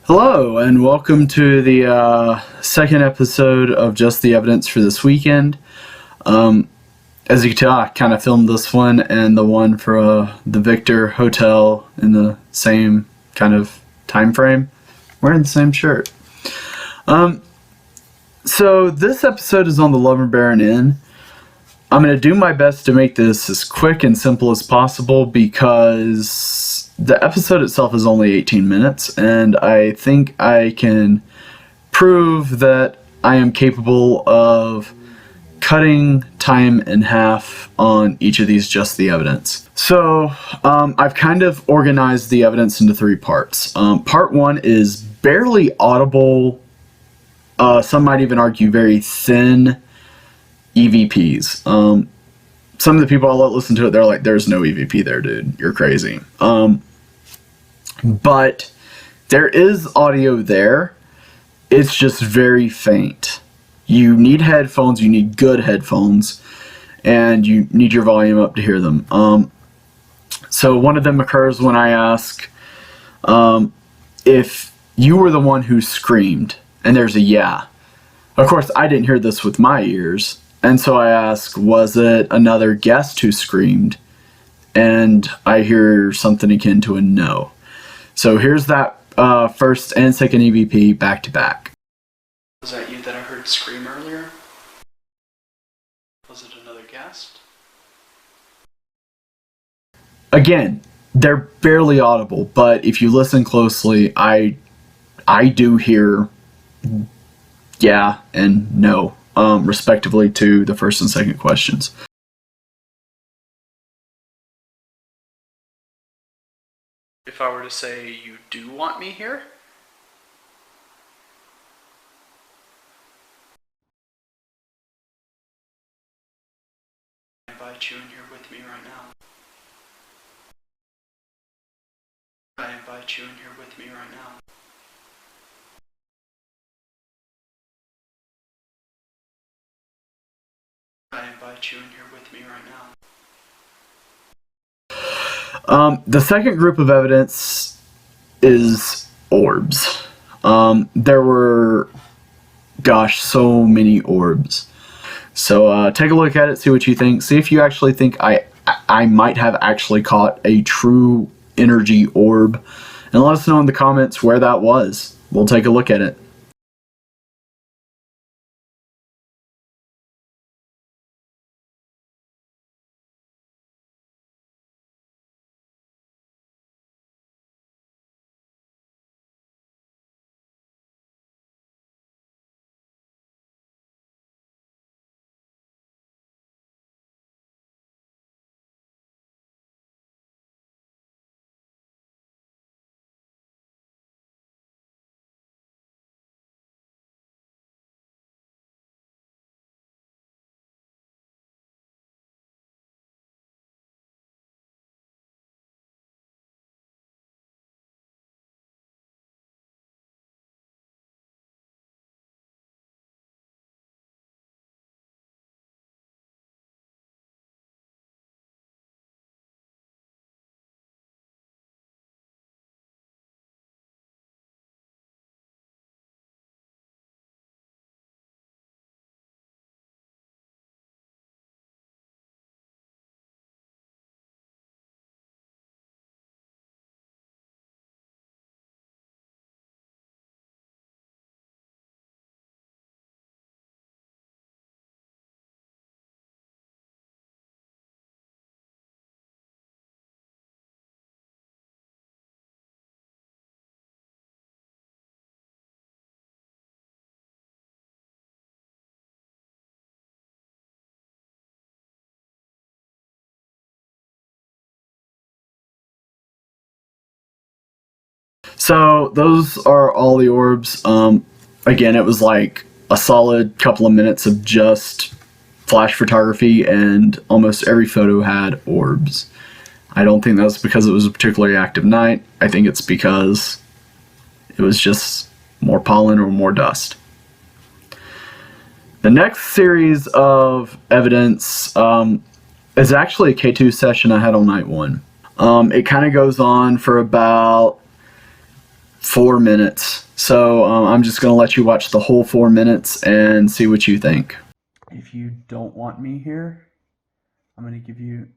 Hello, and welcome to the second episode of Just the Evidence for this weekend. As you can tell, I kind of filmed this one and the one for the Victor Hotel in the same kind of time frame. Wearing the same shirt. So this episode is on the Lumber Baron Inn. I'm going to do my best to make this as quick and simple as possible because the episode itself is only 18 minutes, and I think I can prove that I am capable of cutting time in half on each of these Just the Evidence. So I've kind of organized the evidence into three parts. Part one is barely audible, some might even argue very thin EVPs. Some of the people that listen to it, they're like, there's no EVP there, dude. You're crazy. But there is audio there. It's just very faint. You need headphones. You need good headphones. And you need your volume up to hear them. So one of them occurs when I ask if you were the one who screamed. And there's a yeah. Of course, I didn't hear this with my ears. And so I ask, was it another guest who screamed? And I hear something akin to a no. So here's that first and second EVP back to back. Was that you that I heard scream earlier? Was it another guest? Again, they're barely audible, but if you listen closely, I do hear yeah and no. Respectively to the first and second questions. If I were to say, you do want me here? I invite you in here with me right now. I invite you in here with me right now. I invite you in here with me right now. The second group of evidence is orbs. There were, gosh, so many orbs. So take a look at it, see what you think. See if you actually think I might have actually caught a true energy orb. And let us know in the comments where that was. We'll take a look at it. So those are all the orbs. Again, it was like a solid couple of minutes of just flash photography, and almost every photo had orbs. I don't think that's because it was a particularly active night. I think it's because it was just more pollen or more dust. The next series of evidence is actually a K2 session I had on night one. It kind of goes on for about 4 minutes. So I'm just going to let you watch the whole 4 minutes and see what you think. If you don't want me here, I'm going to give you...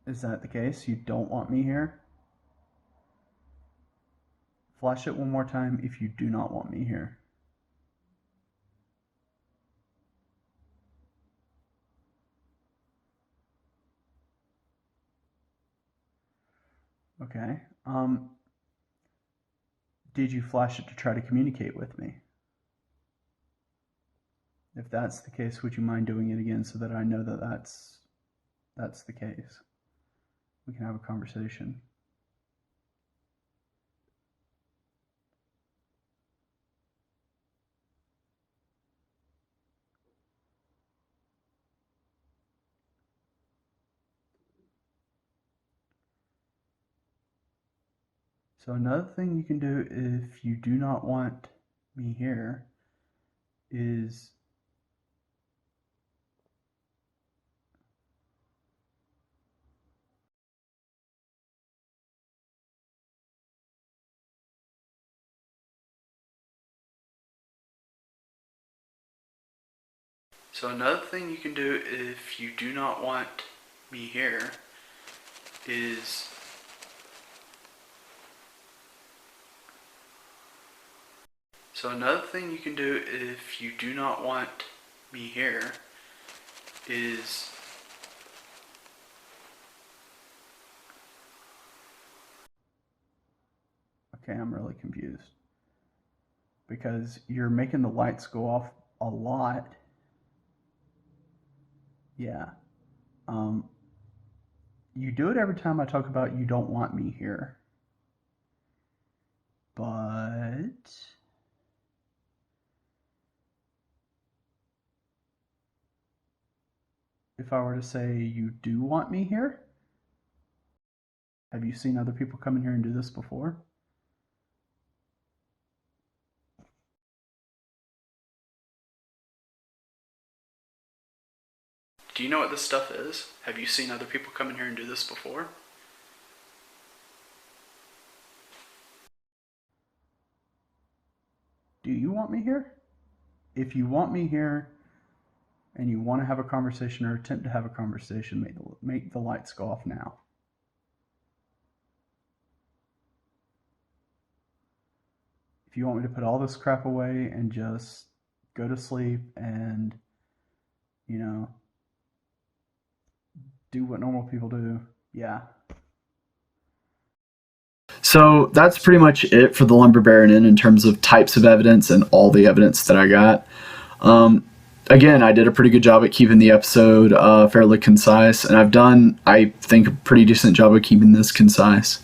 Is that the case? You don't want me here? Flash it one more time if you do not want me here. Okay. Did you flash it to try to communicate with me? If that's the case, would you mind doing it again so that I know that that's the case? We can have a conversation. So another thing you can do if you do not want me here is So another thing you can do if you do not want me here is So another thing you can do if you do not want me here is okay, I'm really confused because you're making the lights go off a lot. Yeah. You do it every time I talk about you don't want me here. But if I were to say you do want me here, have you seen other people come in here and do this before? Do you know what this stuff is? Have you seen other people come in here and do this before? Do you want me here? If you want me here and you want to have a conversation or attempt to have a conversation, make the lights go off now. If you want me to put all this crap away and just go to sleep and, you know, do what normal people do, yeah. So that's pretty much it for the Lumber Baron Inn in terms of types of evidence and all the evidence that I got. Again, I did a pretty good job at keeping the episode fairly concise, and I've done, I think, a pretty decent job of keeping this concise.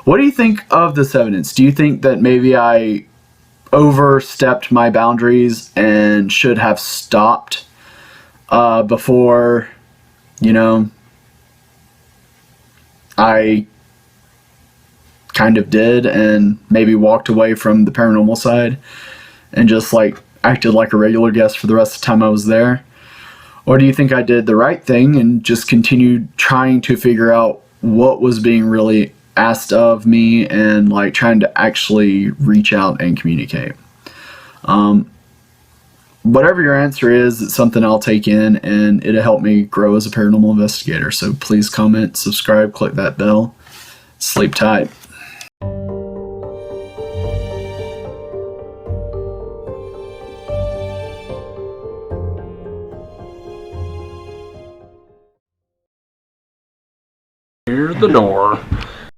What do you think of this evidence? Do you think that maybe I overstepped my boundaries and should have stopped before, you know, I kind of did and maybe walked away from the paranormal side and just like acted like a regular guest for the rest of the time I was there? Or do you think I did the right thing and just continued trying to figure out what was being really asked of me and like trying to actually reach out and communicate? Whatever your answer is, it's something I'll take in and it'll help me grow as a paranormal investigator. So please comment, subscribe, click that bell. Sleep tight. Here's the door.